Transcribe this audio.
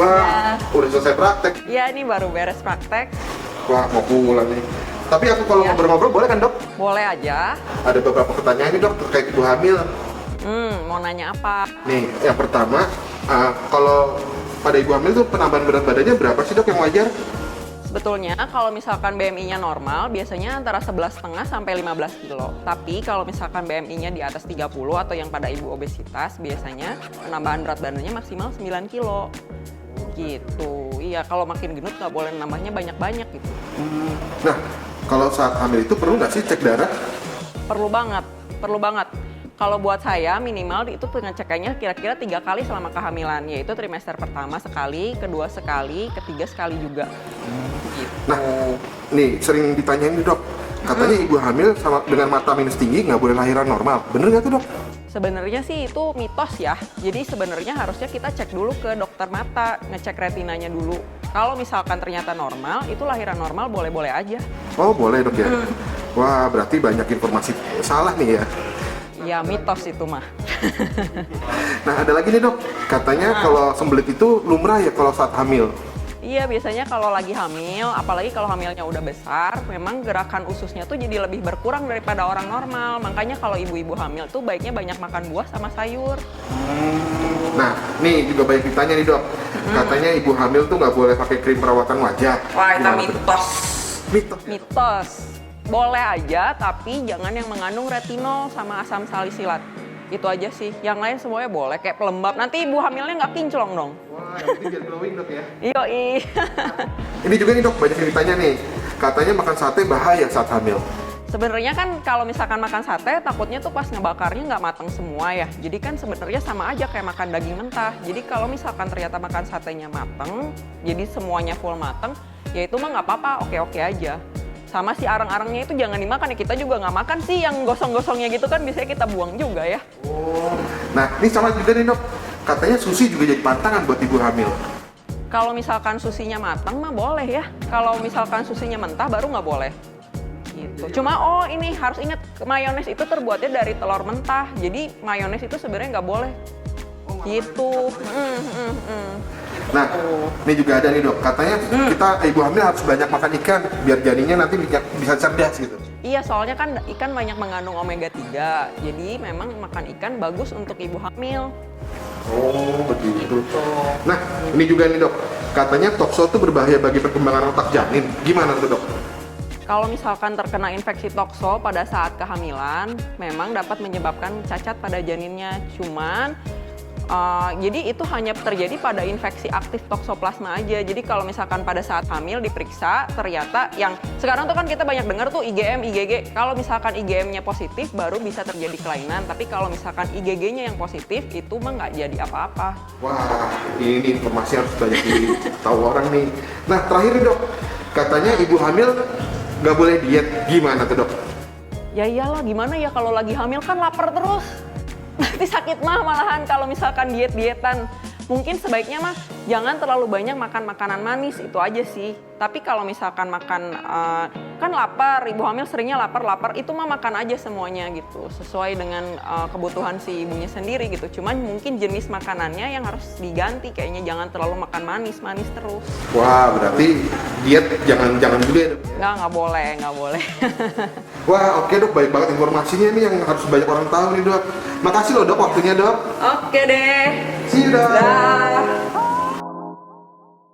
Wah, udah selesai praktek. Iya, ini baru beres praktek. Wah, mau pulang nih. Tapi aku kalau Iya. ngobrol-ngobrol boleh kan, Dok? Boleh aja. Ada beberapa pertanyaan nih, Dok, terkait ibu hamil. Mau nanya apa? Nih, yang pertama, kalau pada ibu hamil tuh penambahan berat badannya berapa sih, Dok, yang wajar? Sebetulnya kalau misalkan BMI-nya normal, biasanya antara 11,5 sampai 15 kilo. Tapi kalau misalkan BMI-nya di atas 30 atau yang pada ibu obesitas, biasanya penambahan berat badannya maksimal 9 kilo. Gitu. Iya, kalau makin gendut nggak boleh nambahnya banyak-banyak gitu. Nah, kalau saat hamil itu perlu nggak sih cek darah? Perlu banget, perlu banget. Kalau buat saya minimal itu pengecekannya kira-kira 3 kali selama kehamilan, yaitu trimester pertama sekali, kedua sekali, ketiga sekali juga. Gitu. Nah, nih sering ditanyain nih, Dok. Katanya ibu hamil sama dengan mata minus tinggi nggak boleh lahiran normal. Bener nggak tuh, Dok? Sebenarnya sih itu mitos ya. Jadi sebenarnya harusnya kita cek dulu ke dokter mata, ngecek retinanya dulu. Kalau misalkan ternyata normal, itu lahiran normal boleh-boleh aja. Oh, boleh, Dok ya. Wah, berarti banyak informasi salah nih ya. Ya mitos itu mah. Nah, ada lagi nih, Dok. Katanya kalau sembelit itu lumrah ya kalau saat hamil. Iya, biasanya kalau lagi hamil, apalagi kalau hamilnya udah besar, memang gerakan ususnya tuh jadi lebih berkurang daripada orang normal. Makanya kalau ibu-ibu hamil tuh baiknya banyak makan buah sama sayur. Nah, nih juga banyak ditanya nih, Dok. Katanya ibu hamil tuh nggak boleh pakai krim perawatan wajah. Wah, itu Gimana tuh? mitos. Mitos. Mitos. Boleh aja, tapi jangan yang mengandung retinol sama asam salisilat. Itu aja sih. Yang lain semuanya boleh, kayak pelembab. Nanti ibu hamilnya nggak kinclong dong. Wah, yang penting biar glowing, Dok ya. Yoi. Ini juga nih, Dok, banyak yang ditanya nih. Katanya makan sate bahaya saat hamil. Sebenarnya kan kalau misalkan makan sate, takutnya tuh pas ngebakarnya nggak matang semua ya. Jadi kan sebenarnya sama aja kayak makan daging mentah. Jadi kalau misalkan ternyata makan satenya mateng, jadi semuanya full mateng, ya itu mah nggak apa-apa, oke-oke aja. Sama si arang-arangnya itu jangan dimakan ya, kita juga nggak makan sih yang gosong-gosongnya gitu kan, biasanya kita buang juga ya. Oh. Nah, ini sama juga nih, Dok. Katanya sushi juga jadi pantangan buat ibu hamil. Kalau misalkan susinya matang mah boleh ya. Kalau misalkan susinya mentah baru nggak boleh. Gitu. Cuma ini harus ingat mayones itu terbuatnya dari telur mentah. Jadi mayones itu sebenarnya nggak boleh. Gitu. Nah, ini juga ada nih, Dok. Katanya kita ibu hamil harus banyak makan ikan biar janinnya nanti bisa cerdas gitu. Iya, soalnya kan ikan banyak mengandung omega 3. Jadi memang makan ikan bagus untuk ibu hamil. Oh, begitu. Nah, ini juga nih, Dok. Katanya tokso itu berbahaya bagi perkembangan otak janin. Gimana tuh, Dok? Kalau misalkan terkena infeksi tokso pada saat kehamilan, memang dapat menyebabkan cacat pada janinnya. Cuman, jadi itu hanya terjadi pada infeksi aktif toksoplasma aja. Jadi kalau misalkan pada saat hamil diperiksa, ternyata yang sekarang tuh kan kita banyak dengar tuh IgM, IgG. Kalau misalkan IgM-nya positif, baru bisa terjadi kelainan. Tapi kalau misalkan IgG-nya yang positif, itu mah nggak jadi apa-apa. Wah, ini informasi harus banyak ditahu orang nih. Nah, terakhir nih, Dok. Katanya ibu hamil nggak boleh diet. Gimana tuh, Dok? Ya iyalah, gimana ya kalau lagi hamil kan lapar terus. Nanti sakit mah malahan kalau misalkan diet-dietan. Mungkin sebaiknya mah jangan terlalu banyak makan makanan manis, itu aja sih. Tapi kalau misalkan makan, kan lapar, ibu hamil seringnya lapar, itu mah makan aja semuanya gitu. Sesuai dengan kebutuhan si ibunya sendiri gitu. Cuman mungkin jenis makanannya yang harus diganti, kayaknya jangan terlalu makan manis terus. Wah, berarti diet jangan juga ya, Dok? Nggak boleh. Wah, oke, Dok, baik banget informasinya nih yang harus banyak orang tahu nih, Dok. Makasih loh, Dok, waktunya, Dok. Oke deh. See you, Dok. Dah.